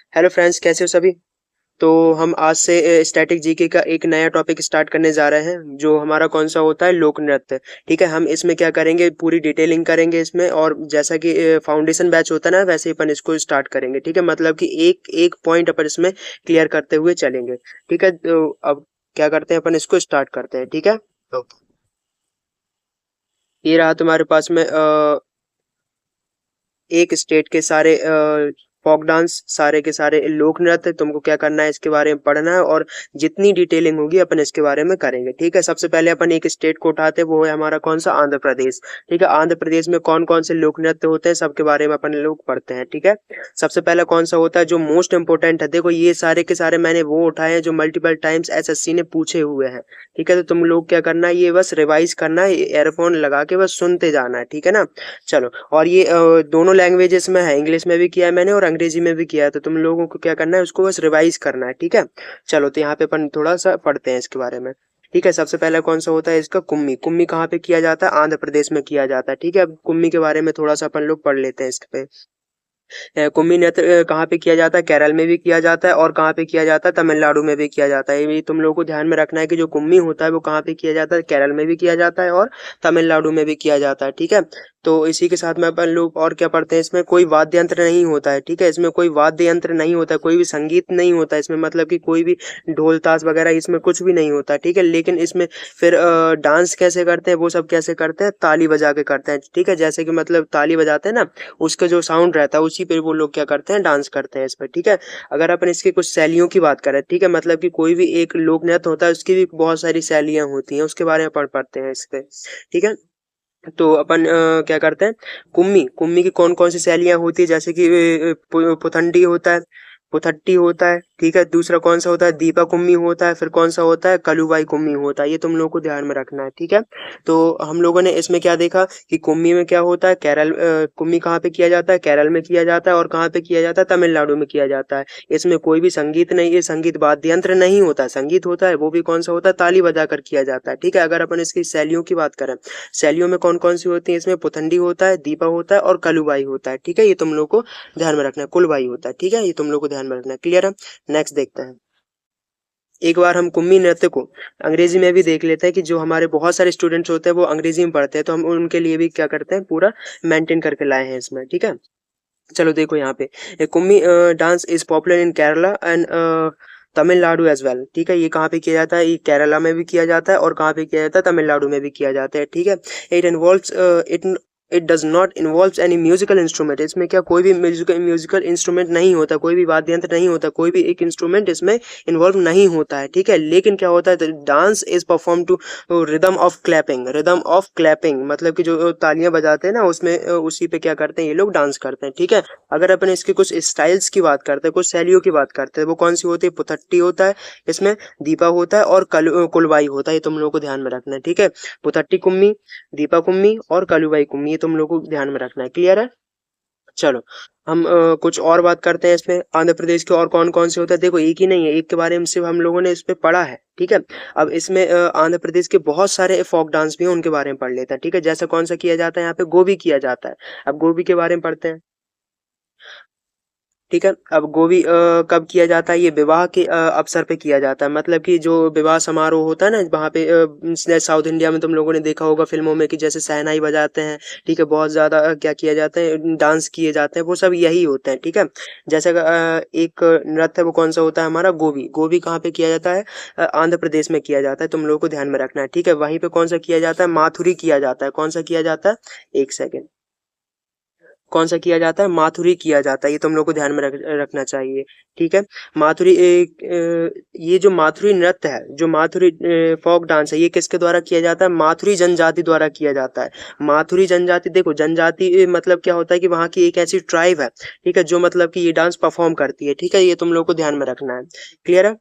Hello friends, कैसे हो सभी। तो हम आज से स्टैटिक जीके का एक नया टॉपिक स्टार्ट करने जा रहे हैं, जो हमारा कौन सा होता है, लोक नृत्य। ठीक है, हम इसमें क्या करेंगे, पूरी डिटेलिंग करेंगे इसमें। और जैसा कि फाउंडेशन बैच होता है ना, वैसे ही अपन इसको स्टार्ट करेंगे। ठीक है, मतलब कि एक एक पॉइंट अपन इसमें क्लियर करते हुए चलेंगे। ठीक है, तो अब क्या करते हैं, अपन इसको स्टार्ट करते हैं। ठीक है, तो ये रहा तुम्हारे पास में एक स्टेट के सारे फोक डांस, सारे के सारे लोक नृत्य। तुमको क्या करना है, इसके बारे में पढ़ना है, और जितनी डिटेलिंग होगी अपन इसके बारे में करेंगे। ठीक है, सबसे पहले अपन एक स्टेट को उठाते हैं, वो है हमारा कौन सा, आंध्र प्रदेश। ठीक है, आंध्र प्रदेश में कौन कौन से लोक नृत्य होते हैं, सबके बारे में अपन लोग पढ़ते हैं। ठीक है, सबसे पहला कौन सा होता है, जो मोस्ट इंपोर्टेंट है। देखो, ये सारे के सारे मैंने वो उठाए हैं जो मल्टीपल टाइम्स एसएससी ने पूछे हुए हैं। ठीक है, तो तुम लोग क्या करना है, ये बस रिवाइज करना है, ईयरफोन लगा के बस सुनते जाना है। ठीक है ना। चलो, और ये दोनों लैंग्वेजेस में है, इंग्लिश में भी किया है मैंने और अंग्रेजी में भी किया है। तो तुम लोगों को क्या करना है, उसको बस रिवाइज करना है। ठीक है, चलो, तो यहाँ पे अपन थोड़ा सा पढ़ते हैं इसके बारे में। ठीक है, सबसे पहले कौन सा होता है इसका, कुम्मी। कुम्मी कहाँ पे किया जाता है, आंध्र प्रदेश में किया जाता है। ठीक है, अब कुम्मी के बारे में थोड़ा सा अपन लोग पढ़ लेते हैं इस पे। कुम्मी नृत्य कहाँ पे किया जाता है, केरल में भी किया जाता है, और कहाँ पे किया जाता है, तमिलनाडु में भी किया जाता है। ये तुम लोगों को ध्यान में रखना है कि जो कुम्मी होता है वो कहाँ पे किया जाता है, केरल में भी किया जाता है और तमिलनाडु में भी किया जाता है। ठीक है, तो इसी के साथ में अपन लोग और क्या पढ़ते हैं, इसमें कोई वाद्य यंत्र नहीं होता है। ठीक है, इसमें कोई वाद्य यंत्र नहीं होता है, कोई भी संगीत नहीं होता है इसमें, मतलब कि कोई भी ढोल ताश वगैरह इसमें कुछ भी नहीं होता है। ठीक है, लेकिन इसमें फिर डांस कैसे करते हैं, वो सब कैसे करते हैं, ताली बजा के करते हैं। ठीक है, जैसे कि मतलब ताली बजाते हैं ना, उसका जो साउंड रहता है उसी पे वो लोग क्या करते हैं, डांस करते हैं इस पर। ठीक है, अगर अपन इसकी कुछ शैलियों की बात करें, ठीक है, मतलब कि कोई भी एक लोक नृत्य होता है, उसकी भी बहुत सारी शैलियां होती हैं, उसके बारे में पढ़ पढ़ते हैं इस पे। ठीक है, तो अपन क्या करते हैं, कुम्मी कुम्मी की कौन कौन सी शैलियां होती है, जैसे कि पुथंडी होता है, पुथट्टी होता है। ठीक है, दूसरा कौन सा होता है, दीपा कुम्मी होता है, फिर कौन सा होता है, कलुबाई कुम्मी होता है। ये तुम लोगों को ध्यान में रखना है। ठीक है, तो हम लोगों ने इसमें क्या देखा कि कुम्मी में क्या होता है, केरल कुम्मी कहाँ पे किया जाता है, केरल में किया जाता है, और कहाँ पे किया जाता है, तमिलनाडु में किया जाता है। इसमें कोई भी संगीत नहीं है, संगीत वाद्य यंत्र नहीं होता है, संगीत होता है वो भी कौन सा होता है, ताली बजाकर किया जाता है। ठीक है, अगर अपन इसकी शैलियों की बात करें, शैलियों में कौन कौन सी होती है, इसमें पुथंडी होता है, दीपा होता है और कलुबाई होता है। ठीक है, ये तुम लोग को ध्यान में रखना है, कुलबाई होता है। ठीक है, ये तुम लोग को ध्यान में रखना है। क्लियर है, नेक्स्ट देखते हैं। एक बार हम कुम्मी नृत्य को अंग्रेजी में भी देख लेते हैं, कि जो हमारे बहुत सारे स्टूडेंट्स होते हैं वो अंग्रेजी में पढ़ते हैं, तो हम उनके लिए भी क्या करते हैं, पूरा मेंटेन करके लाए हैं इसमें। ठीक है, चलो देखो यहाँ पे, Kummi dance is popular in Kerala and Tamil Nadu as well. ठीक है, ये कहाँ पे किया जाता है, ये केरला में भी किया जाता है और कहाँ पे किया जाता है, तमिलनाडु में भी किया जाता है। ठीक है, it involves it does not involves any musical instrument. इसमें क्या कोई भी म्यूजिकल इंस्ट्रूमेंट नहीं होता, कोई भी वाद्य यंत्र नहीं होता, कोई भी एक इंस्ट्रूमेंट इसमें इन्वॉल्व नहीं होता है। ठीक है, लेकिन क्या होता है, dance is perform to rhythm of clapping. Rhythm of clapping मतलब कि जो तालियां बजाते हैं ना, उसमें उसी पे क्या करते हैं, ये लोग डांस करते हैं। ठीक है, अगर अपन इसकी कुछ स्टाइल्स की बात करते हैं, कुछ शैलियों की बात करते हैं, वो कौन सी होती है, पुथट्टी होता है, इसमें दीपा होता है और कुलबाई होता है। ये तुम लोगों को ध्यान में रखना है। ठीक है, पुथट्टी कुम्मी, दीपा कुम्मी और कलुबाई कुम्मी, ये तुम लोगों को ध्यान में रखना है। क्लियर है, चलो, हम कुछ और बात करते हैं इसमें, आंध्र प्रदेश के और कौन कौन से होता है। देखो, एक ही नहीं है, एक के बारे में सिर्फ हम लोगों ने इस पे पढ़ा है। ठीक है, अब इसमें आंध्र प्रदेश के बहुत सारे फोक डांस भी हैं, उनके बारे में पढ़ लेते हैं। ठीक है, जैसे कौन सा किया जाता है, यहाँ पे गोबी किया जाता है। अब गोबी के बारे में पढ़ते हैं। ठीक है, अब गोभी कब किया जाता है, ये विवाह के अवसर पे किया जाता है, मतलब कि जो विवाह समारोह होता है ना, वहाँ पे साउथ इंडिया में तुम लोगों ने देखा होगा फिल्मों में, कि जैसे शहनाई बजाते हैं। ठीक है, बहुत ज्यादा क्या किया जाता है, डांस किए जाते हैं, वो सब यही होते हैं। ठीक है, जैसे एक नृत्य है, वो कौन सा होता है हमारा, गोभी। गोभी कहाँ पे किया जाता है, आंध्र प्रदेश में किया जाता है, तुम लोगों को ध्यान में रखना है। ठीक है, वहीं पे कौन सा किया जाता है, माथुरी किया जाता है। कौन सा किया जाता है, एक सेकेंड, कौन सा किया जाता है, माथुरी किया जाता है, ये तुम लोग को ध्यान में रखना चाहिए। ठीक है, माथुरी ये जो माथुरी नृत्य है, जो माथुरी फोक डांस है, ये किसके द्वारा किया जाता है, माथुरी जनजाति द्वारा किया जाता है। माथुरी जनजाति, देखो जनजाति मतलब क्या होता है, कि वहाँ की एक ऐसी ट्राइब है। ठीक है, जो मतलब कि ये डांस परफॉर्म करती है। ठीक है, ये तुम लोग को ध्यान में रखना है। क्लियर है,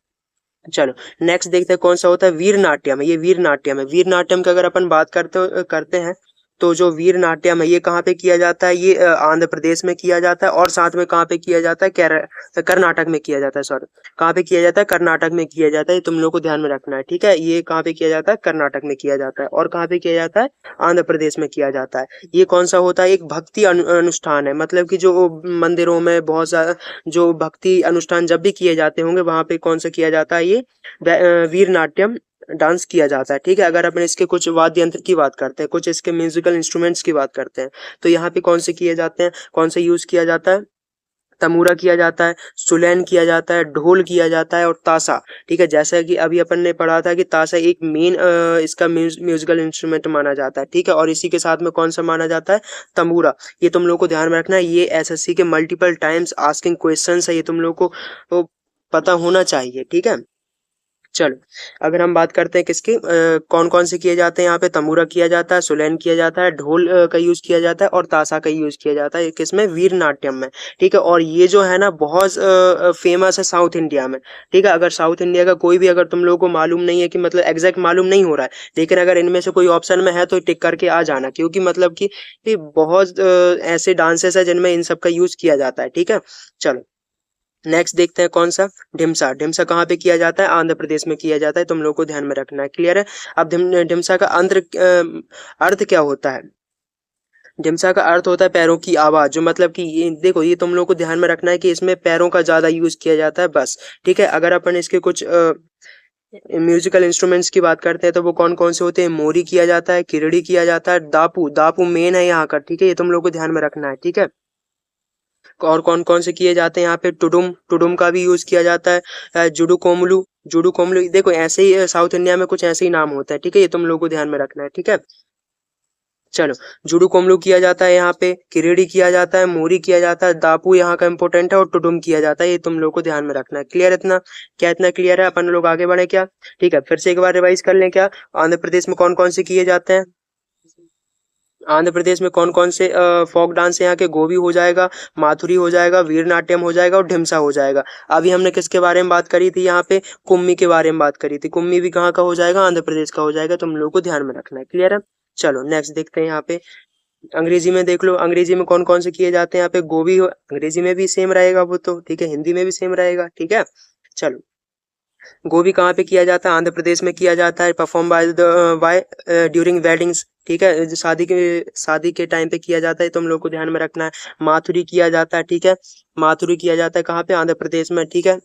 चलो, नेक्स्ट देखते हैं कौन सा होता है, वीर नाट्यम। ये वीर नाट्यम है। वीर नाट्यम की अगर अपन बात करते हैं, तो जो वीर नाट्यम है ये कहाँ पे किया जाता है, ये आंध्र प्रदेश में किया जाता है, और साथ में कहाँ पे किया जाता है, कर्नाटक में किया जाता है, सॉरी कहाँ पे किया जाता है, कर्नाटक में किया जाता है, ये तुम लोग को ध्यान में रखना है, ठीक है। ये कहाँ पे किया जाता है, कर्नाटक में किया जाता है, और कहाँ पे किया जाता है, आंध्र प्रदेश में किया जाता है। ये कौन सा होता है, एक भक्ति अनुष्ठान है, मतलब कि जो मंदिरों में बहुत सारा जो भक्ति अनुष्ठान जब भी किए जाते होंगे वहां पे कौन सा किया जाता है, ये वीर नाट्यम डांस किया जाता है, ठीक है। अगर अपन इसके कुछ वाद्य यंत्र की बात करते हैं, कुछ इसके म्यूजिकल इंस्ट्रूमेंट्स की बात करते हैं, तो यहाँ पे कौन से किए जाते हैं, कौन से यूज किया जाता है, तमूरा किया जाता है, सुलैन किया जाता है, ढोल किया जाता है, और ताशा, ठीक है। जैसा कि अभी अपन ने पढ़ा था कि ताशा एक मेन इसका म्यूजिकल इंस्ट्रूमेंट माना जाता है, ठीक है। और इसी के साथ में कौन सा माना जाता है, तमूरा। ये तुम लोग को ध्यान में रखना है, ये एसएससी के मल्टीपल टाइम्स आस्किंग क्वेश्चंस है, ये तुम लोग को पता होना चाहिए, ठीक है। चलो, अगर हम बात करते हैं किसकी कौन कौन से किए जाते हैं, यहाँ पे तमूरा किया जाता है, सुलैन किया जाता है, ढोल का यूज किया जाता है, और ताशा का यूज किया जाता है किसमें, वीर नाट्यम में, ठीक है। और ये जो है ना बहुत फेमस है साउथ इंडिया में, ठीक है। अगर साउथ इंडिया का कोई भी अगर तुम लोगों को मालूम नहीं है कि मतलब एग्जैक्ट मालूम नहीं हो रहा है, लेकिन अगर इनमें से कोई ऑप्शन में है तो टिक करके आ जाना, क्योंकि मतलब कि ये बहुत ऐसे डांसेस है जिनमें इन सब का यूज किया जाता है, ठीक है। चलो नेक्स्ट देखते हैं कौन सा, ढिमसा। ढिमसा कहाँ पे किया जाता है, आंध्र प्रदेश में किया जाता है, तुम लोग को ध्यान में रखना है, क्लियर है। अब ढिमसा का अर्थ क्या होता है, ढिमसा का अर्थ होता है पैरों की आवाज, जो मतलब कि ये देखो, ये तुम लोग को ध्यान में रखना है कि इसमें पैरों का ज्यादा यूज किया जाता है बस, ठीक है। अगर अपन इसके कुछ म्यूजिकल इंस्ट्रूमेंट्स की बात करते हैं तो वो कौन कौन से होते हैं, मोरी किया जाता है, किरड़ी किया जाता है, दापू, दापू मेन है यहाँ का, ठीक है। ये तुम लोग को ध्यान में रखना है, ठीक है। और कौन कौन से किए जाते हैं यहाँ पे, टुडुम, टुडुम का भी यूज किया जाता है, जुडू कोमलू, जुडू कोमलू, देखो ऐसे ही साउथ इंडिया में कुछ ऐसे ही नाम होता है, ठीक है। ये तुम लोगों को ध्यान में रखना है, ठीक है। चलो, जुडू कोमलू किया जाता है यहाँ पे, किरीड़ी किया जाता है, मोरी किया जाता है, दापू यहाँ का इंपॉर्टेंट है, और टुडुम किया जाता है, ये तुम लोग को ध्यान में रखना है, क्लियर इतना, क्या इतना क्लियर है, अपन लोग आगे बढ़े क्या, ठीक है। फिर से एक बार रिवाइज कर लें क्या, आंध्र प्रदेश में कौन कौन से किए जाते हैं, आंध्र प्रदेश में कौन कौन से फोक डांस है, यहाँ के गोवी हो जाएगा, माथुरी हो जाएगा, वीर नाट्यम हो जाएगा, और ढिमसा हो जाएगा। अभी हमने किसके बारे में बात करी थी, यहाँ पे कुम्मी के बारे में बात करी थी, कुम्मी भी कहाँ का हो जाएगा, आंध्र प्रदेश का हो जाएगा, तुम लोग को ध्यान में रखना है, क्लियर है। चलो नेक्स्ट देखते हैं यहाँ पे, अंग्रेजी में देख लो, अंग्रेजी में कौन कौन से किए जाते हैं, यहाँ पे गोवी अंग्रेजी में भी सेम रहेगा वो तो, ठीक है, हिंदी में भी सेम रहेगा, ठीक है। चलो, गोभी कहाँ पे किया जाता है, आंध्र प्रदेश में किया जाता है, परफॉर्म बाय ड्यूरिंग वेडिंग्स, ठीक है, जो शादी के टाइम पे किया जाता है, तुम लोग को ध्यान में रखना है। माथुरी किया जाता है, ठीक है, माथुरी किया जाता है कहाँ पे, आंध्र प्रदेश में, ठीक है।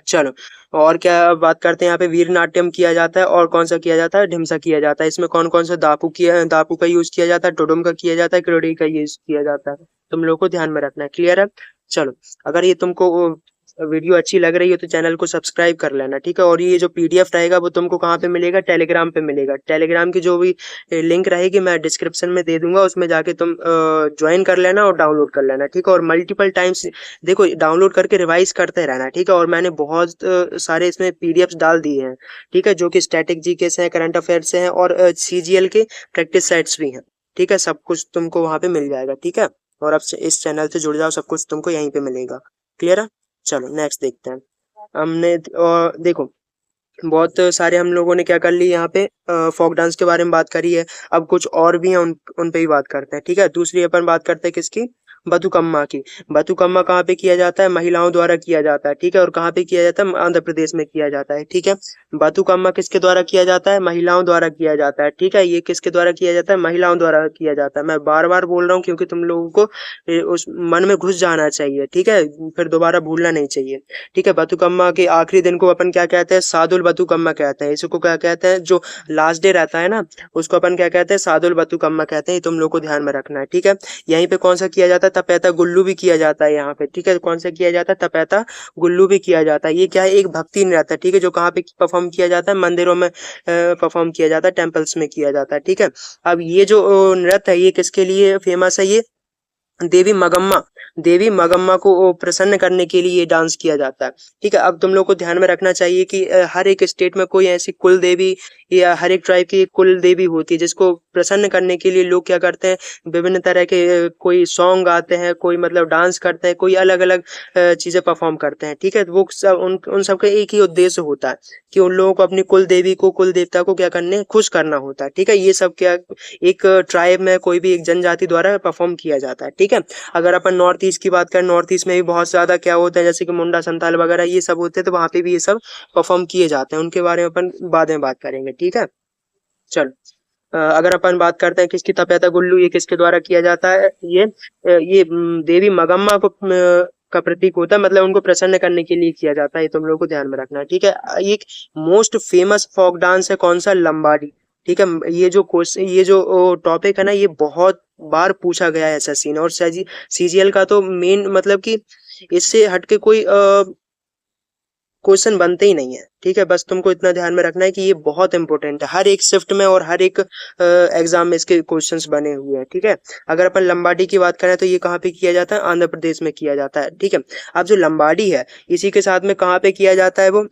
चलो, और क्या बात करते हैं, यहाँ पे वीर नाट्यम किया जाता है, और कौन सा किया जाता है, ढिमसा किया जाता है। इसमें कौन कौन सा, दापू का यूज किया जाता है, टोडुम का किया जाता है, किरोड़ी का यूज किया जाता है, तुम लोग को ध्यान में रखना है, क्लियर है। चलो, अगर ये तुमको वीडियो अच्छी लग रही है तो चैनल को सब्सक्राइब कर लेना, ठीक है। और ये जो पीडीएफ रहेगा वो तुमको कहाँ पे मिलेगा, टेलीग्राम पे मिलेगा। टेलीग्राम की जो भी लिंक रहेगी मैं डिस्क्रिप्शन में दे दूंगा, उसमें जाके तुम ज्वाइन कर लेना और डाउनलोड कर लेना, ठीक है। और मल्टीपल टाइम्स देखो डाउनलोड करके रिवाइज करते रहना, ठीक है। और मैंने बहुत सारे इसमें पीडीएफ डाल दिए हैं, ठीक है, जो कि स्टैटिक जीके से है, करंट अफेयर से है, और सीजीएल के प्रैक्टिस सेट्स भी हैं, ठीक है। सब कुछ तुमको वहाँ पे मिल जाएगा, ठीक है। और अब से इस चैनल से जुड़ जाओ, सब कुछ तुमको यहीं पे मिलेगा, क्लियर है। चलो नेक्स्ट देखते हैं, हमने देखो बहुत सारे हम लोगों ने क्या कर ली, यहाँ पे फोक डांस के बारे में बात करी है। अब कुछ और भी हैं, उन पे ही बात करते हैं, ठीक है। दूसरी अपन बात करते हैं किसकी, बथुकम्मा की। बथुकम्मा कहाँ पे किया जाता है, महिलाओं द्वारा किया जाता है, ठीक है। और कहाँ पे किया जाता है, आंध्र प्रदेश में किया जाता है, ठीक है। बथुकम्मा किसके द्वारा किया जाता है, महिलाओं द्वारा किया जाता है, ठीक है। ये किसके द्वारा किया जाता है, महिलाओं द्वारा किया जाता है। मैं बार बार बोल रहा हूँ क्योंकि तुम लोगों को उस मन में घुस जाना चाहिए, ठीक है, फिर दोबारा भूलना नहीं चाहिए, ठीक है। बथुकम्मा के आखिरी दिन को अपन क्या कहते हैं, सादुल बथुकम्मा कहते हैं। इसको क्या कहते हैं, जो लास्ट डे रहता है ना उसको अपन क्या कहते हैं, सादुल बथुकम्मा कहते हैं, ये तुम लोग को ध्यान में रखना है, ठीक है। यहीं पे कौन सा किया जाता है, तपैता गुल्लू भी किया जाता है यहाँ पे, ठीक है। कौन सा किया जाता है, तपैता गुल्लू भी किया जाता है। ये क्या है, एक भक्ति नृत्य है, ठीक है, जो कहाँ पे परफॉर्म किया जाता है, मंदिरों में परफॉर्म किया जाता है, टेम्पल्स में किया जाता है, ठीक है। अब ये जो नृत्य है ये किसके लिए फेमस है, ये देवी मगम्मा को प्रसन्न करने के लिए ये डांस किया जाता है, ठीक है। अब तुम लोग को ध्यान में रखना चाहिए कि हर एक स्टेट में कोई ऐसी कुल देवी या हर एक ट्राइब की एक कुल देवी होती है जिसको प्रसन्न करने के लिए लोग क्या करते हैं, विभिन्न तरह के कोई सॉन्ग गाते हैं, कोई मतलब डांस करते हैं, कोई अलग अलग चीजें परफॉर्म करते हैं। ठीक है, वो सब उन सबका एक ही उद्देश्य होता है कि उन लोगों को अपनी कुल देवी को, कुल देवता को क्या करने, खुश करना होता है। ठीक है, ये सब क्या एक ट्राइब में, कोई भी एक जनजाति द्वारा परफॉर्म किया जाता है। ठीक है, अगर अपन नॉर्थ ईस्ट की बात करें, नॉर्थ ईस्ट में भी बहुत ज्यादा क्या होता है, जैसे कि मुंडा संताल वगैरह ये सब होते हैं, तो वहां पे भी ये सब परफॉर्म किए जाते हैं। उनके बारे में अपन बाद में बात करेंगे। ठीक है, चलो अगर अपन बात करते हैं किसकी तपेता गुल्लू, ये किसके द्वारा किया जाता है, ये देवी मगम्मा को का प्रतीक होता है, मतलब उनको प्रसन्न करने के लिए किया जाता है। ये तुम लोगों को ध्यान में रखना है। ठीक है, एक मोस्ट फेमस फोक डांस है कौन सा, लंबाडी। ठीक है, ये जो क्वेश्चन, ये जो टॉपिक है ना, ये बहुत बार पूछा गया है एसएससी ने, और सीजीएल का तो मेन मतलब कि इससे हटके कोई क्वेश्चन बनते ही नहीं है। ठीक है, बस तुमको इतना ध्यान में रखना है कि ये बहुत इंपॉर्टेंट है, हर एक शिफ्ट में और हर एक एग्जाम में इसके क्वेश्चंस बने हुए हैं। ठीक है, अगर अपन लंबाडी की बात करें तो ये कहाँ पे किया जाता है, आंध्र प्रदेश में किया जाता है। ठीक है, अब जो लंबाडी है इसी के साथ में कहाँ पे किया जाता है, वो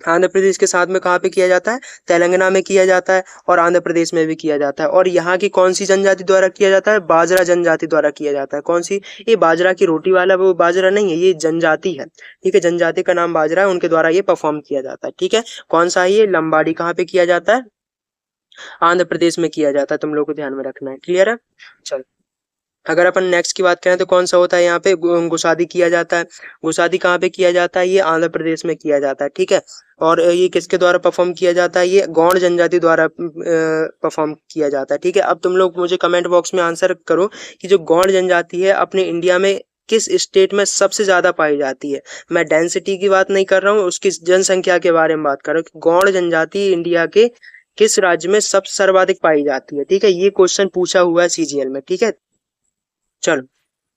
आंध्र प्रदेश के साथ में कहाँ पे किया जाता है, तेलंगाना में किया जाता है, और आंध्र प्रदेश में भी किया जाता है। और यहाँ की कौन सी जनजाति द्वारा किया जाता है, बाजरा जनजाति द्वारा किया जाता है। कौन सी, ये बाजरा की रोटी वाला वो बाजरा नहीं है, ये जनजाति है। ठीक है, जनजाति का नाम बाजरा है, उनके द्वारा ये परफॉर्म किया जाता है। ठीक है, कौन सा है ये, लंबाडी, कहाँ पे किया जाता है, आंध्र प्रदेश में किया जाता है। तुम लोग को ध्यान में रखना है। क्लियर है, चल अगर अपन नेक्स्ट की बात करें तो कौन सा होता है, यहाँ पे गुसादी किया जाता है। गुसादी कहाँ पे किया जाता है, ये आंध्र प्रदेश में किया जाता है। ठीक है, और ये किसके द्वारा परफॉर्म किया जाता है, ये गौड़ जनजाति द्वारा परफॉर्म किया जाता है। ठीक है, अब तुम लोग मुझे कमेंट बॉक्स में आंसर करो कि जो गौड़ जनजाति है अपने इंडिया में किस स्टेट में सबसे ज्यादा पाई जाती है। मैं डेंसिटी की बात नहीं कर रहा हूँ, उसकी जनसंख्या के बारे में बात कर रहा हूँ। गौड़ जनजाति इंडिया के किस राज्य में सबसे सर्वाधिक पाई जाती है। ठीक है, ये क्वेश्चन पूछा हुआ है सीजीएल में। ठीक है, चलो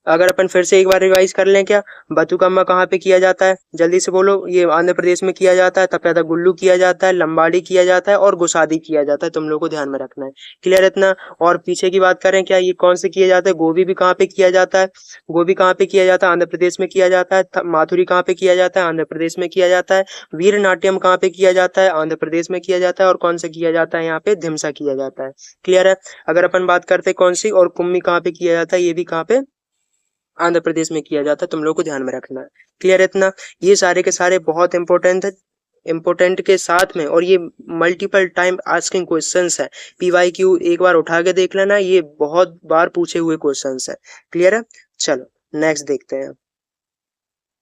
अगर अपन फिर से एक बार रिवाइज कर लें, क्या बथुकम्मा कहाँ पे किया जाता है, जल्दी से बोलो, ये आंध्र प्रदेश में किया जाता है, तपेदा गुल्लू किया जाता है, लंबाड़ी किया जाता है, और गुसादी किया जाता है। तुम लोग को ध्यान में रखना है। क्लियर है इतना। और पीछे की बात करें, क्या ये कौन से किया जाता है, गोभी भी कहाँ पे किया जाता है, गोभी कहाँ पे किया जाता है, आंध्र प्रदेश में किया जाता है। माथुरी कहाँ पे किया जाता है, आंध्र प्रदेश में किया जाता है। वीर नाट्यम कहाँ पे किया जाता है, आंध्र प्रदेश में किया जाता है। और कौन सा किया जाता है, यहाँ पे धिमसा किया जाता है। क्लियर है, अगर अपन बात करते हैं कौन सी, और कुम्मी कहाँ पे किया जाता है, ये भी कहाँ पे, आंध्र प्रदेश में किया जाता है। तुम लोग को ध्यान में रखना है। क्लियर है इतना। ये सारे के सारे बहुत इंपॉर्टेंट है, इंपॉर्टेंट के साथ में, और ये मल्टीपल टाइम आस्किंग क्वेश्चंस है। पीवाईक्यू एक बार उठा के देख लेना, ये बहुत बार पूछे हुए क्वेश्चंस है। क्लियर है, चलो नेक्स्ट देखते हैं।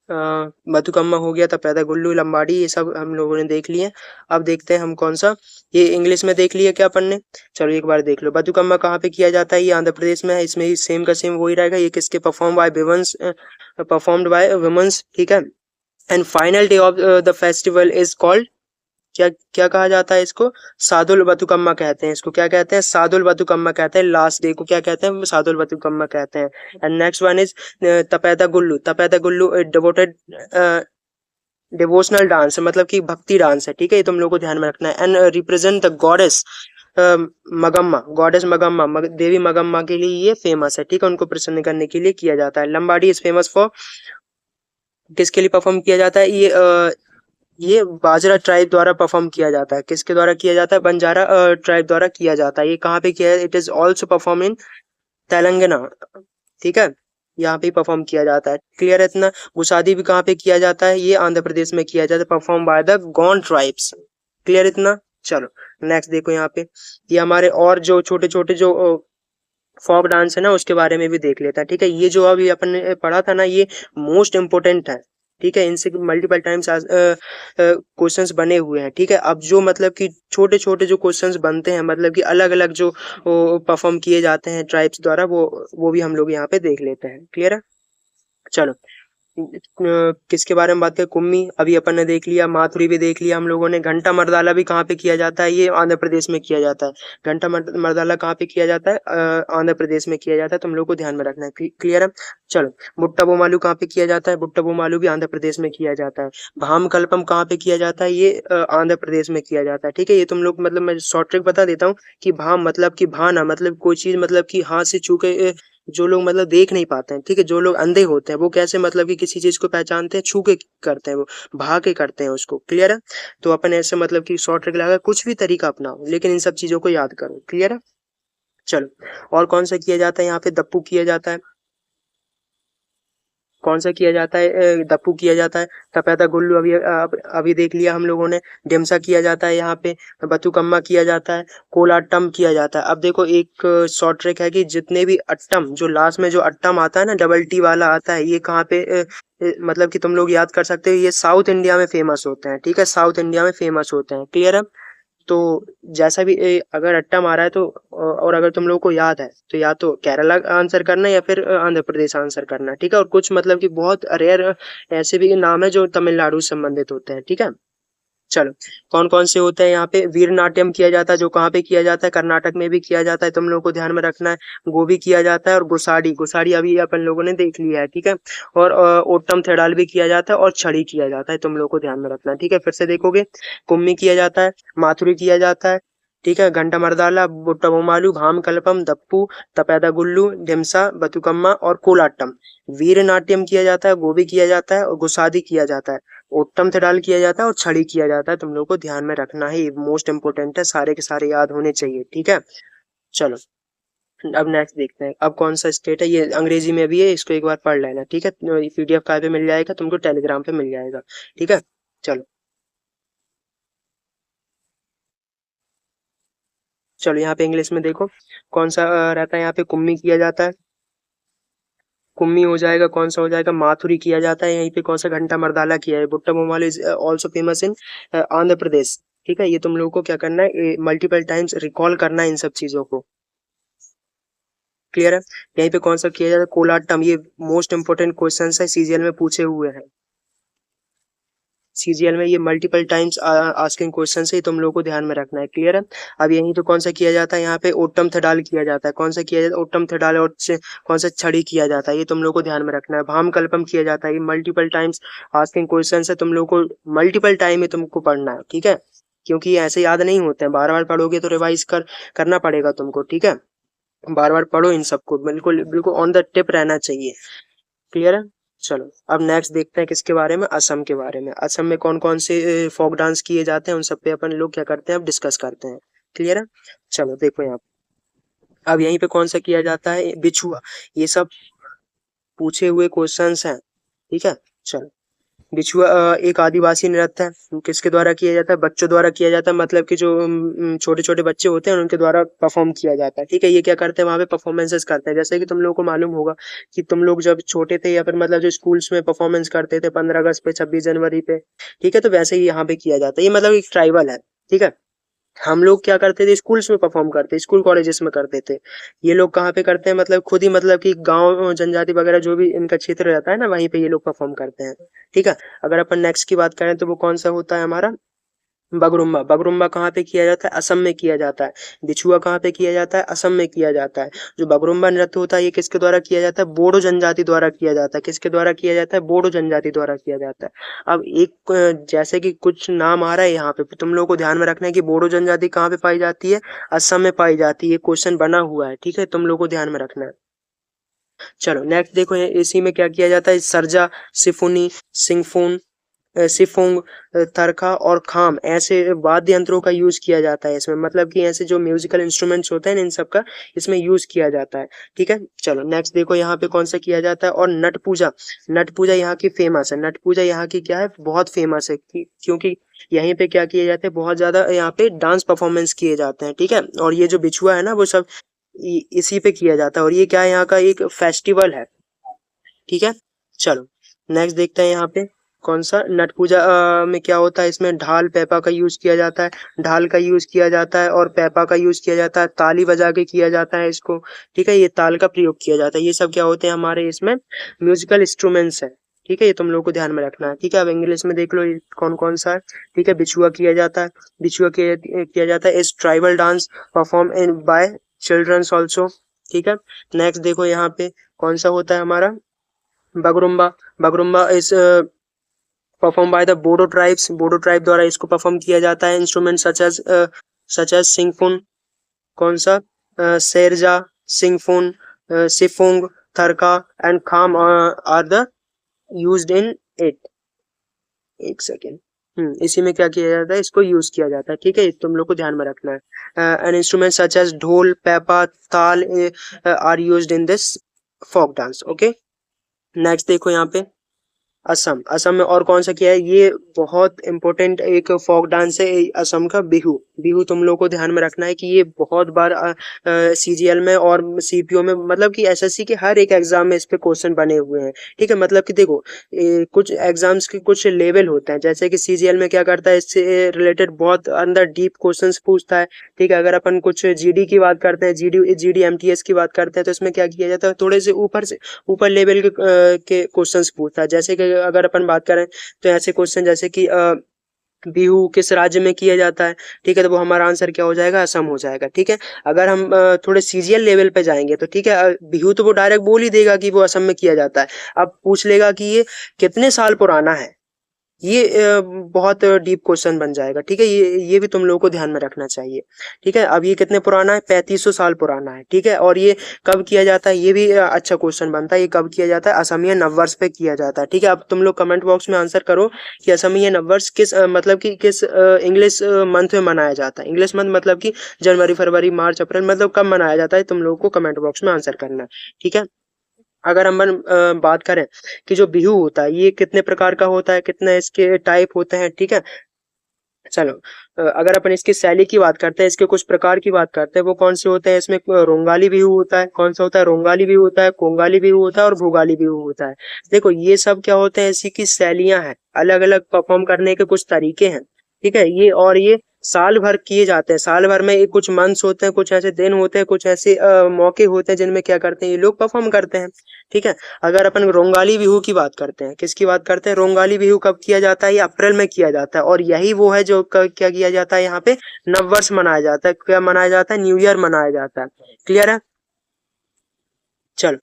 बथुकम्मा हो गया, तपेदा गुल्लू, लंबाड़ी, ये सब हम लोगों ने देख लिए। अब देखते हैं हम कौन सा, ये इंग्लिश में देख लिया क्या अपन ने। चलो एक बार देख लो, बथुकम्मा कहाँ पे किया जाता है, ये आंध्र प्रदेश में है। इसमें ही सेम का सेम वही रहेगा, ये किसके perform by womens, performed by womens. ठीक है, and final day of the festival is called, क्या क्या कहा जाता है इसको, सादुल बथुकम्मा कहते हैं। इसको क्या कहते हैं, सादुल बथुकम्मा कहते हैं। लास्ट डे को क्या कहते हैं, सादुल बथुकम्मा कहते हैं। And next one is Tappeta Gullu. Tappeta Gullu devoted devotional dance, मतलब कि भक्ति डांस है। ठीक है, ये तुम लोग को ध्यान में रखना है। And represent the goddess Magamma, goddess Magamma, देवी मगम्मा के लिए ये फेमस है। ठीक है, उनको प्रसन्न करने के लिए किया जाता है। लंबाडी इज फेमस फॉर, किसके लिए परफॉर्म किया जाता है, ये बाजरा ट्राइब द्वारा परफॉर्म किया जाता है। किसके द्वारा किया जाता है, बंजारा ट्राइब द्वारा किया जाता है। ये कहाँ पे किया है, it is also perform in Telangana. ठीक है, यहाँ पे परफॉर्म किया जाता है। क्लियर है इतना। गुसादी भी कहाँ पे किया जाता है, ये आंध्र प्रदेश में किया जाता है, perform by the Gond tribes. Clear इतना। चलो नेक्स्ट देखो, यहाँ पे ये हमारे और जो छोटे छोटे जो फोक डांस है ना, उसके बारे में भी देख लेता है। ठीक है, ये जो अभी अपन ने पढ़ा था ना, ये मोस्ट इम्पोर्टेंट है। ठीक है, इनसे मल्टीपल टाइम्स क्वेश्चंस बने हुए हैं। ठीक है, अब जो मतलब कि छोटे छोटे जो क्वेश्चंस बनते हैं, मतलब कि अलग अलग जो परफॉर्म किए जाते हैं ट्राइब्स द्वारा, वो भी हम लोग यहाँ पे देख लेते हैं। क्लियर है, चलो किसके बारे में बात करें, कुम्मी अभी अपन ने देख लिया, माथुरी भी देख लिया हम लोगों ने। घंटा मर्दाला भी कहाँ पे किया जाता है, ये आंध्र प्रदेश में किया जाता है। घंटा मर्दाला कहाँ पे किया जाता है, आंध्र प्रदेश में किया जाता है। तुम लोग को ध्यान में रखना है। क्लियर है, चलो बुट्टा बोमालू कहाँ पे किया जाता है, बुट्टा बोमालू भी आंध्र प्रदेश में किया जाता है। भाम कल्पम कहाँ पे किया जाता है, ये आंध्र प्रदेश में किया जाता है। ठीक है, ये तुम लोग मतलब मैं शॉर्ट ट्रिक बता देता हूँ कि भाम मतलब कि भाना, मतलब कोई चीज मतलब कि हाथ से छू के जो लोग मतलब देख नहीं पाते हैं। ठीक है, जो लोग अंधे होते हैं वो कैसे मतलब कि किसी चीज को पहचानते हैं, छू के करते हैं, वो भा के करते हैं उसको। क्लियर है, तो अपन ऐसे मतलब कि शॉर्ट ट्रिक लगा कुछ भी तरीका अपनाओ, लेकिन इन सब चीजों को याद करो। क्लियर है, चलो, और कौन सा किया जाता है यहाँ पे, दप्पू किया जाता है। कौन सा किया जाता है, दप्पू किया जाता है। तपेदा गुल्लू अभी देख लिया हम लोगों ने। ढिमसा किया जाता है यहाँ पे। बथुकम्मा किया जाता है। कोलाटम किया जाता है। अब देखो एक शॉर्ट ट्रिक है कि जितने भी अट्टम, जो लास्ट में जो अट्टम आता है ना, डबल टी वाला आता है, ये कहाँ पे मतलब कि तुम लोग याद कर सकते हो, ये साउथ इंडिया में फेमस होते हैं। ठीक है, साउथ इंडिया में फेमस होते हैं। क्लियर है। तो जैसा भी अगर अट्टा मारा है तो और अगर तुम लोगों को याद है तो या तो केरला आंसर करना या फिर आंध्र प्रदेश आंसर करना। ठीक है, और कुछ मतलब कि बहुत रेयर ऐसे भी नाम है जो तमिलनाडु से संबंधित होते हैं। ठीक है। चलो, कौन कौन से होते हैं यहाँ पे, वीर नाट्यम किया जाता है, जो कहाँ पे किया जाता है, कर्नाटक में भी किया जाता है, तुम लोगों को ध्यान में रखना है। गोभी किया जाता है, और गुसाडी, गुसाडी अभी अपन लोगों ने देख लिया है। ठीक है, और ओटम थेडाल भी किया जाता है, और छड़ी किया जाता है, तुम लोगों को ध्यान में रखना है। ठीक है, फिर से देखोगे, कुम्मी किया जाता है, माथुरी किया जाता है। ठीक है, घंटा मरदाला, बुट्टा बोमालू, भाम कल्पम, दप्पू, तपेदा गुल्लू, ढिमसा, बथुकम्मा और कोलाटम। वीर नाट्यम किया जाता है, गोभी किया जाता है, और गुसादी किया जाता है, ओट्टम थेडाल किया जाता है, और छड़ी किया जाता है। तुम लोग को ध्यान में रखना है, ये मोस्ट इंपोर्टेंट है, सारे के सारे याद होने चाहिए। ठीक है। चलो, अब नेक्स्ट देखते हैं, अब कौन सा स्टेट है, ये अंग्रेजी में भी है, इसको एक बार पढ़ लेना। ठीक है, पीडीएफ कहाँ पे मिल जाएगा तुमको, टेलीग्राम पे मिल जाएगा। ठीक है। चलो, चलो यहाँ पे इंग्लिश में देखो, कौन सा रहता है यहाँ पे, कुम्मी किया जाता है, कुम्मी हो जाएगा। कौन सा हो जाएगा, माथुरी किया जाता है। यहीं पे कौन सा, घंटा मर्दाला किया है। Butta Bommalu is also famous in Andhra Pradesh. ठीक है, ये तुम लोगों को क्या करना है, मल्टीपल टाइम्स रिकॉल करना है इन सब चीजों को। क्लियर है। यहीं पे कौन सा किया जाता है, कोलाटम, ये मोस्ट इंपोर्टेंट क्वेश्चन है, सीजीएल में पूछे हुए हैं। सीजीएल में ये मल्टीपल टाइम्स आस्किंग क्वेश्चन है, तुम लोगों को ध्यान में रखना है। क्लियर है। अब यहीं तो कौन सा किया जाता है, यहाँ पे ओटम थेडाल किया जाता है। कौन सा किया जाता है, ओटम थेडाल, और कौन सा छड़ी किया जाता है, ये तुम लोग को ध्यान में रखना है। भाम कल्पम किया जाता है, ये मल्टीपल टाइम्स आस्किंग क्वेश्चन है, तुम लोग को मल्टीपल टाइम में तुमको पढ़ना है। ठीक है, क्योंकि ये ऐसे याद नहीं होते हैं, बार बार पढ़ोगे तो रिवाइज करना पड़ेगा तुमको। ठीक है, बार बार पढ़ो इन सबको, बिल्कुल बिल्कुल ऑन द टिप रहना चाहिए। क्लियर है। चलो, अब नेक्स्ट देखते हैं किसके बारे में, असम के बारे में। असम में कौन कौन से फोक डांस किए जाते हैं, उन सब पे अपन लोग क्या करते हैं, अब डिस्कस करते हैं। क्लियर है। चलो देखो यहाँ, अब यहीं पे कौन सा किया जाता है, बिछुआ। ये सब पूछे हुए क्वेश्चंस हैं। ठीक है। चलो, बिछुआ एक आदिवासी नृत्य है, किसके द्वारा किया जाता है, बच्चों द्वारा किया जाता है, मतलब कि जो छोटे छोटे बच्चे होते हैं उनके द्वारा परफॉर्म किया जाता है। ठीक है, ये क्या करते हैं, वहां पे परफॉर्मेंसेस करते हैं, जैसे कि तुम लोगों को मालूम होगा कि तुम लोग जब छोटे थे, या फिर मतलब जो स्कूल्स में परफॉर्मेंस करते थे 15 अगस्त पे, 26 जनवरी पे। ठीक है, तो वैसे ही यहाँ पे किया जाता है, ये मतलब एक ट्राइबल है। ठीक है, हम लोग क्या करते थे, स्कूल्स में परफॉर्म करते, स्कूल कॉलेजेस में करते थे। ये लोग कहाँ पे करते हैं, मतलब खुद ही, मतलब कि गांव जनजाति वगैरह जो भी इनका क्षेत्र रहता है ना, वहीं पे ये लोग परफॉर्म करते हैं। ठीक है, अगर अपन नेक्स्ट की बात करें तो वो कौन सा होता है हमारा, बगरुम्बा। बगरुम्बा कहाँ पे किया जाता है, असम में किया जाता है। बिछुआ कहाँ पे किया जाता है, असम में किया जाता है। जो बगरुम्बा नृत्य होता है, ये किसके द्वारा किया जाता है, बोडो जनजाति द्वारा किया जाता है। किसके द्वारा किया जाता है, बोडो जनजाति द्वारा किया जाता है। अब एक जैसे कि कुछ नाम आ रहा है यहाँ पे, तुम लोगों को ध्यान में रखना है कि बोडो जनजाति कहाँ पे पाई जाती है, असम में पाई जाती है। ये क्वेश्चन बना हुआ है। ठीक है, तुम लोगों को ध्यान में रखना है। चलो नेक्स्ट देखो, इसी में क्या किया जाता है, सरजा, सिफुनी, सिंगफोन, सिफोंग, थरखा और खाम, ऐसे वाद्य यंत्रों का यूज किया जाता है इसमें, मतलब कि ऐसे जो म्यूजिकल इंस्ट्रूमेंट्स होते हैं इन सब का इसमें यूज किया जाता है। ठीक है। चलो नेक्स्ट देखो, यहाँ पे कौन सा किया जाता है, और नट पूजा। नट पूजा यहाँ की फेमस है, नट पूजा यहाँ की क्या है, बहुत फेमस है, क्योंकि यहीं पे क्या किया जाता है, बहुत ज्यादा यहाँ पे डांस परफॉर्मेंस किए जाते हैं। ठीक है, और ये जो बिछुआ है ना, वो सब इसी पे किया जाता है, और ये क्या है, यहाँ का एक फेस्टिवल है। ठीक है। चलो नेक्स्ट देखते हैं यहाँ पे, कौन सा, नट पूजा में क्या होता है, इसमें ढाल पेपा का यूज किया जाता है। ढाल का यूज किया जाता है, और पेपा का यूज किया जाता है, ताली बजा के किया जाता है इसको। ठीक है, ये ताल का प्रयोग किया जाता है। ये सब क्या होते हैं हमारे इसमें, म्यूजिकल इंस्ट्रूमेंट्स है। ठीक है, ये तुम लोग को ध्यान में रखना है। ठीक है, अब इंग्लिश में देख लो ये कौन कौन सा है। ठीक है, बिछुआ किया जाता है, बिछुआ किया जाता है, इस tribal dance perform in by childrens also. ठीक है, नेक्स्ट देखो यहाँ पे कौन सा होता है हमारा, Bagurumba. Bagurumba is perform by the Bodo tribes, Bodo tribe द्वारा इसको परफॉर्म किया जाता है। इंस्ट्रूमेंट सच एज सिंगफुन, कौन सा, Sherja, Singphun, Siphung, Tharka and Kham are the used in it. एक सेकेंड, इसी में क्या किया जाता है, इसको यूज किया जाता है। ठीक है, तुम लोग को ध्यान में रखना है। An instrument such as dhol, pepa, taal are used in this folk dance. Okay, next देखो यहाँ पे असम। असम में और कौन सा किया है, ये बहुत इंपॉर्टेंट एक फोक डांस है असम का, बिहू। बिहू तुम लोग को ध्यान में रखना है कि ये बहुत बार सीजीएल में और सीपीओ में, मतलब कि एसएससी के हर एक एग्जाम में इस पे क्वेश्चन बने हुए हैं। ठीक है, मतलब कि देखो कुछ एग्जाम्स के कुछ लेवल होते हैं, जैसे कि सीजीएल में क्या करता है, इससे रिलेटेड बहुत अंदर डीप क्वेश्चंस पूछता है। ठीक है, अगर अपन कुछ जीडी की बात करते हैं, जीडी एमटीएस की बात करते हैं, तो इसमें क्या किया जाता है, थोड़े से ऊपर लेवल के क्वेश्चंस पूछता है। जैसे कि अगर अपन बात करें तो ऐसे क्वेश्चन जैसे कि बिहू किस राज्य में किया जाता है, ठीक है, तो वो हमारा आंसर क्या हो जाएगा, असम हो जाएगा। ठीक है, अगर हम थोड़े सीजीएल लेवल पे जाएंगे तो ठीक है, बिहू तो वो डायरेक्ट बोल ही देगा कि वो असम में किया जाता है। अब पूछ लेगा कि ये कितने साल पुराना है, ये बहुत डीप क्वेश्चन बन जाएगा। ठीक है, ये भी तुम लोगों को ध्यान में रखना चाहिए। ठीक है, अब ये कितने पुराना है, 3500 साल पुराना है। ठीक है, और ये कब किया जाता है, ये भी अच्छा क्वेश्चन बनता है, ये कब किया जाता है, असमिया नववर्ष पे किया जाता है। ठीक है, अब तुम लोग कमेंट बॉक्स में आंसर करो कि असमिया नववर्ष किस मतलब कि किस इंग्लिश मंथ में मनाया जाता है। इंग्लिश मंथ मतलब कि जनवरी, फरवरी, मार्च, अप्रैल, मतलब कब मनाया जाता है, तुम लोगों को कमेंट बॉक्स में आंसर करना है। ठीक है, अगर हम बात करें कि जो बिहू होता है ये कितने प्रकार का होता है, कितने इसके टाइप होते हैं। ठीक है, चलो अगर अपन इसकी शैली की बात करते हैं, इसके कुछ प्रकार की बात करते हैं, वो कौन से होते हैं, इसमें रोंगाली बिहू होता है। कौन सा होता है, रोंगाली बिहू होता है, कोंगाली बिहू होता है और भोगाली बिहू होता है। देखो ये सब क्या होते हैं, इसी की शैलियां हैं, अलग अलग परफॉर्म करने के कुछ तरीके हैं। ठीक है, ये साल भर किए जाते हैं, साल भर में कुछ मंथ्स होते हैं, कुछ ऐसे दिन होते हैं, कुछ ऐसे मौके होते हैं जिनमें क्या करते हैं, ये लोग परफॉर्म करते हैं। ठीक है, अगर अपन रोंगाली बिहू की बात करते हैं, किसकी बात करते हैं, रोंगाली बिहू कब किया जाता है, ये अप्रैल में किया जाता है, और यही वो है जो क्या किया जाता है, यहाँ पे नववर्ष मनाया जाता है। क्या मनाया जाता है, न्यू ईयर मनाया जाता है। क्लियर है, चलो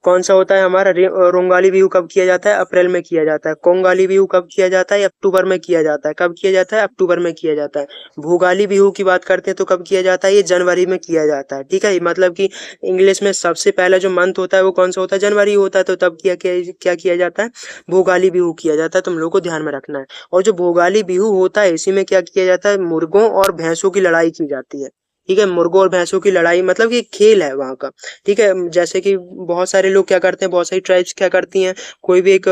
कौन सा होता है हमारा रोंगाली बिहू कब किया जाता है, अप्रैल में किया जाता है। कोंगाली बिहू कब किया जाता है, अक्टूबर में किया जाता है। कब किया जाता है, अक्टूबर में किया जाता है। भोगाली बिहू की बात करते हैं तो कब किया जाता है, ये जनवरी में किया जाता है। ठीक है, मतलब कि इंग्लिश में सबसे पहला जो मंथ होता है वो कौन सा होता है, जनवरी होता है, तो तब क्या किया जाता है, भोगाली बिहू किया जाता है। तुम लोग को ध्यान में रखना है। और जो भोगाली बिहू होता है इसी में क्या किया जाता है, मुर्गों और भैंसों की लड़ाई की जाती है। ठीक है, मुर्गों और भैंसों की लड़ाई मतलब कि खेल है वहां का। ठीक है, जैसे कि बहुत सारे लोग क्या करते हैं, बहुत सारी ट्राइब्स क्या करती हैं, कोई भी एक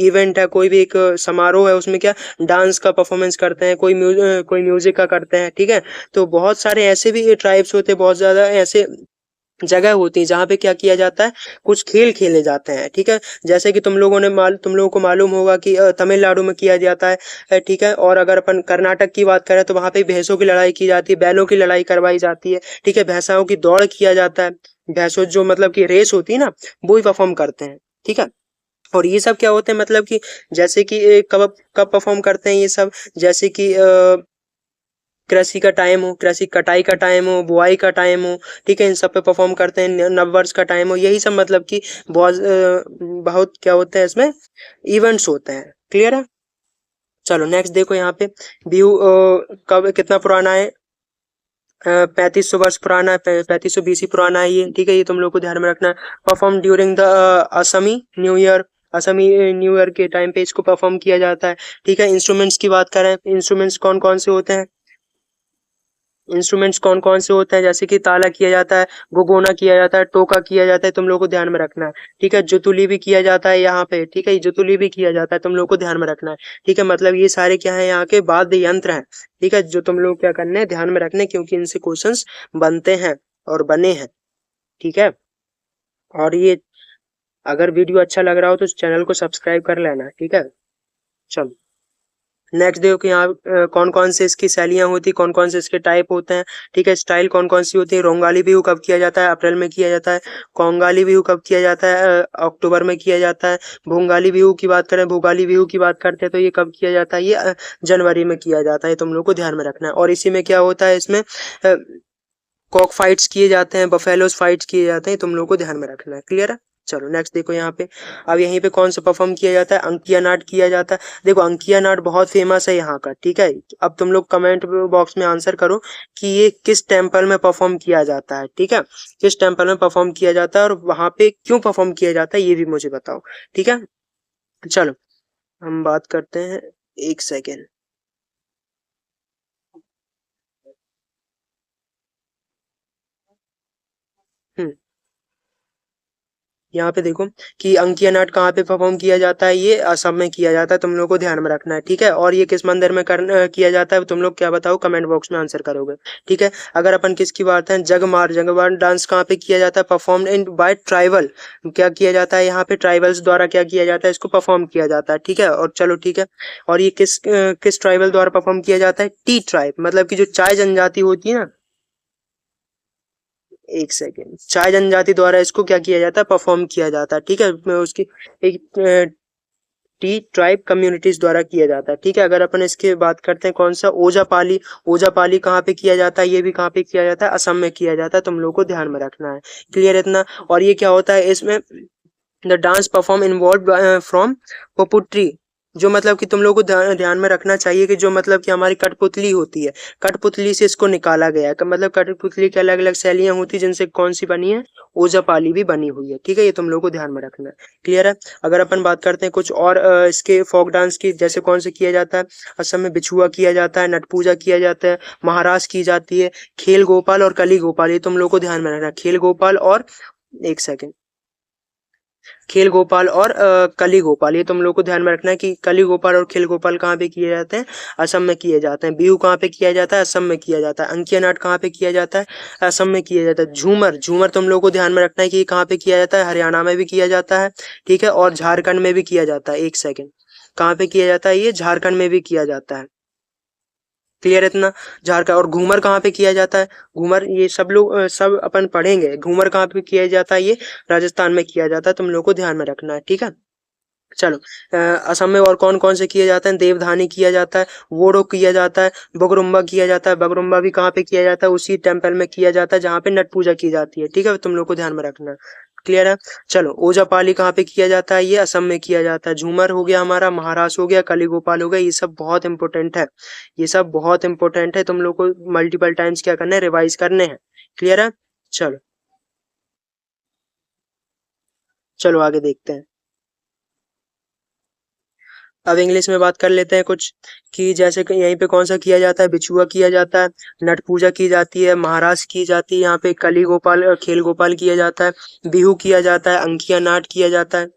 इवेंट है, कोई भी एक समारोह है, उसमें क्या डांस का परफॉर्मेंस करते हैं, कोई म्यूजिक का करते हैं। ठीक है, तो बहुत सारे ऐसे भी ट्राइब्स होते हैं, बहुत ज्यादा ऐसे जगह होती है जहाँ पे क्या किया जाता है, कुछ खेल खेले जाते हैं। ठीक है, जैसे कि तुम लोगों को मालूम होगा कि तमिलनाडु में किया जाता है। ठीक है, और अगर अपन कर्नाटक की बात करें तो वहां पे भैंसों की लड़ाई की जाती है, बैलों की लड़ाई करवाई जाती है। ठीक है, भैंसों की दौड़ किया जाता है, भैंसों जो मतलब कि रेस होती है ना, वो ही परफॉर्म करते हैं। ठीक है, और ये सब क्या होते हैं, मतलब कि जैसे कि कब कब परफॉर्म करते हैं ये सब, जैसे कि कृषि का टाइम हो, कृषि कटाई का टाइम हो, बुआई का टाइम हो। ठीक है, इन सब पे परफॉर्म करते हैं, नववर्ष का टाइम हो, यही सब मतलब कि बहुत क्या होते हैं इसमें, इवेंट्स होते हैं। क्लियर है, चलो नेक्स्ट देखो यहाँ पे बिहू कब कितना पुराना है, 3500 वर्ष पुराना है, 3500 बीसी पुराना है ये। ठीक है, ये तुम लोग को ध्यान में रखना है। Perform during the Assamese new year, Assamese new year के टाइम पे इसको परफॉर्म किया जाता है। ठीक है, इंस्ट्रूमेंट्स की बात करें, इंस्ट्रूमेंट्स कौन कौन से होते हैं, इंस्ट्रूमेंट्स कौन कौन से होते हैं, जैसे कि ताला किया जाता है, गोगोना किया जाता है, टोका किया जाता है, तुम लोग को ध्यान में रखना है। ठीक है, जुतुली भी किया जाता है यहाँ पे। ठीक है, जुतुली भी किया जाता है, तुम लोग को ध्यान में रखना है। ठीक है, मतलब ये सारे क्या है, यहाँ के वाद्य यंत्र हैं। ठीक है, जो तुम लोग क्या करने हैं, ध्यान में रखने, क्योंकि इनसे क्वेश्चंस बनते हैं और बने हैं। ठीक है, और ये अगर वीडियो अच्छा लग रहा हो तो चैनल को सब्सक्राइब कर लेना। ठीक है, चलो नेक्स्ट देखो कि यहाँ कौन कौन से इसकी शैलियां होती, कौन कौन से इसके टाइप होते हैं। ठीक है, स्टाइल कौन कौन सी होती है, रोंगाली बिहू कब किया जाता है, अप्रैल में किया जाता है। कोंगाली बिहू कब किया जाता है, अक्टूबर में किया जाता है। भोगाली बिहू की बात करें, भोगाली बिहू की बात करते हैं तो ये कब किया जाता है, ये जनवरी में किया जाता है, तुम लोग को ध्यान में रखना है। और इसी में क्या होता है, इसमें कॉक फाइट्स किए जाते हैं, बफेलोस फाइट्स किए जाते हैं, तुम लोग को ध्यान में रखना है। क्लियर है, चलो नेक्स्ट देखो यहाँ पे, अब यहीं पे कौन सा परफॉर्म किया जाता है, अंकिया नाट किया जाता है। देखो अंकिया नाट बहुत फेमस है यहाँ का। ठीक है, अब तुम लोग कमेंट बॉक्स में आंसर करो कि ये किस टेम्पल में परफॉर्म किया जाता है। ठीक है, किस टेम्पल में परफॉर्म किया जाता है और वहां पे क्यों परफॉर्म किया जाता है, ये भी मुझे बताओ। ठीक है, चलो हम बात करते हैं एक सेकेंड। यहाँ पे देखो कि अंकिया नाट कहाँ पे परफॉर्म किया जाता है, ये असम में किया जाता है, तुम लोग को ध्यान में रखना है, ठीक है। और ये किस मंदिर में किया जाता है, तुम लोग क्या बताओ, कमेंट बॉक्स में आंसर करोगे, ठीक है। अगर अपन किसकी बात है, जगमार डांस कहाँ पे किया जाता है, परफॉर्म इन बाय ट्राइबल, क्या किया जाता है यहाँ पे, ट्राइबल्स द्वारा क्या किया जाता है, इसको परफॉर्म किया जाता है, ठीक है। और चलो ठीक है, और ये किस ट्राइबल द्वारा परफॉर्म किया जाता है, टी ट्राइब, मतलब कि जो चाय जनजाति होती है ना, एक सेकेंड, चाय जनजाति द्वारा इसको क्या किया जाता है, परफॉर्म किया जाता है, ठीक है। उसकी एक टी ट्राइब कम्युनिटीज द्वारा किया जाता है, ठीक है। अगर अपन इसके बात करते हैं कौन सा, ओजापाली, ओजापाली कहाँ पे किया जाता है, ये भी कहाँ पे किया जाता है, असम में किया जाता है, तुम लोग को ध्यान में रखना है, क्लियर इतना। और ये क्या होता है इसमें, the dance perform involve from पोपुट्री, जो मतलब कि तुम लोग को ध्यान में रखना चाहिए कि जो मतलब कि हमारी कठपुतली होती है, कठपुतली से इसको निकाला गया है, मतलब कठपुतली की अलग अलग शैलियां होती है, जिनसे कौन सी बनी है, ओजापाली भी बनी हुई है, ठीक है। ये तुम लोग को ध्यान में रखना है, क्लियर है। अगर अपन बात करते हैं कुछ और इसके फोक डांस की, जैसे कौन से किया जाता है, असम में बिछुआ किया जाता है, नट पूजा किया जाता है, महारास की जाती है, खेल गोपाल और कली गोपाल, ये तुम लोग को ध्यान में रखना है, खेल गोपाल और, एक सेकेंड, खेल गोपाल और कली गोपाल, ये तुम लोग को ध्यान में रखना है कि कली गोपाल और खेल गोपाल कहाँ पे किए जाते हैं, असम में किए जाते हैं। बिहू कहाँ पे किया जाता है, असम में किया जाता है। अंकिया नाट कहाँ पे किया जाता है, असम में किया जाता है। झूमर, झूमर तुम लोग को ध्यान में रखना है कि कहाँ पे किया जाता है, हरियाणा में भी किया जाता है, ठीक है, और झारखंड में भी किया जाता है। एक सेकेंड, कहाँ पे किया जाता है, ये झारखंड में भी किया जाता है, क्लियर इतना। झारखंड। और घूमर कहाँ पे किया जाता है, घूमर ये सब लोग सब अपन पढ़ेंगे, घूमर कहाँ पे किया जाता है, ये राजस्थान में किया जाता है, तुम लोग को ध्यान में रखना है, ठीक है। चलो, असम में और कौन कौन से किए जाते हैं, देवधानी किया जाता है, वोडो किया जाता है, बगरुम्बा किया जाता है। बगरुम्बा भी कहाँ पे किया जाता है, उसी टेम्पल में किया जाता है जहाँ पे नट पूजा की जाती है, ठीक है, तुम लोग को ध्यान में रखना है, क्लियर है। चलो, ओजापाली कहाँ पे किया जाता है, ये असम में किया जाता है। झूमर हो गया हमारा, महाराष्ट्र हो गया, कली गोपाल हो गया, ये सब बहुत इंपॉर्टेंट है, ये सब बहुत इंपॉर्टेंट है, तुम लोग को मल्टीपल टाइम्स क्या करना है, रिवाइज करने हैं, क्लियर है। चलो, चलो आगे देखते हैं। अब इंग्लिश में बात कर लेते हैं कुछ, कि जैसे कि यहीं पे कौन सा किया जाता है, बिछुआ किया जाता है, नट पूजा की जाती है, महाराज की जाती है, यहाँ पे कली गोपाल और खेल गोपाल किया जाता है, बिहू किया जाता है, अंकिया नाट किया जाता है,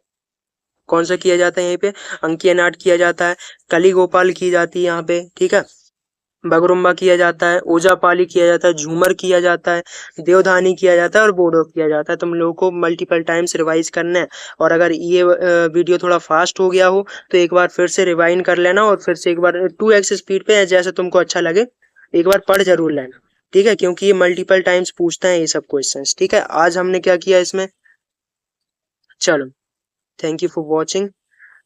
कौन सा किया जाता है यहीं पे, अंकिया नाट किया जाता है, कली गोपाल की जाती है यहाँ पे, ठीक है, बगरुम्बा किया जाता है, ओजापाली किया जाता है, झूमर किया जाता है, देवधानी किया जाता है और बोडो किया जाता है, तुम लोगों को मल्टीपल टाइम्स रिवाइज करना है। और अगर ये वीडियो थोड़ा फास्ट हो गया हो तो एक बार फिर से रिवाइंड कर लेना, और फिर से एक बार 2x स्पीड पे, जैसे तुमको अच्छा लगे, एक बार पढ़ जरूर लेना, ठीक है, क्योंकि ये मल्टीपल टाइम्स पूछता है ये सब क्वेश्चंस, ठीक है। आज हमने क्या किया इसमें, चलो, थैंक यू फॉर वॉचिंग।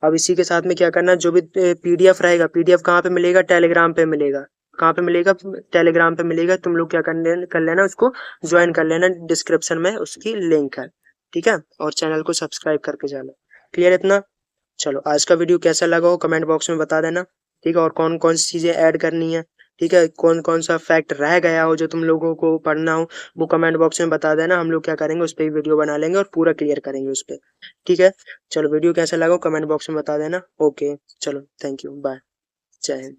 अब इसी के साथ में क्या करना, जो भी पीडीएफ रहेगा, पीडीएफ कहाँ पे मिलेगा, टेलीग्राम पे मिलेगा, कहाँ पे मिलेगा, टेलीग्राम पे मिलेगा, तुम लोग क्या कर लेना, उसको ज्वाइन कर लेना, डिस्क्रिप्शन में उसकी लिंक है, ठीक है, और चैनल को सब्सक्राइब करके जाना, क्लियर इतना। चलो, आज का वीडियो कैसा लगा हो कमेंट बॉक्स में बता देना, ठीक है, और कौन कौन सी चीजें ऐड करनी है, ठीक है, कौन कौन सा फैक्ट रह गया हो जो तुम लोगों को पढ़ना हो, वो कमेंट बॉक्स में बता देना, हम लोग क्या करेंगे, उस पर वीडियो बना लेंगे और पूरा क्लियर करेंगे उस पर, ठीक है। चलो, वीडियो कैसा लगा हो कमेंट बॉक्स में बता देना। ओके, चलो, थैंक यू, बाय, जय हिंद।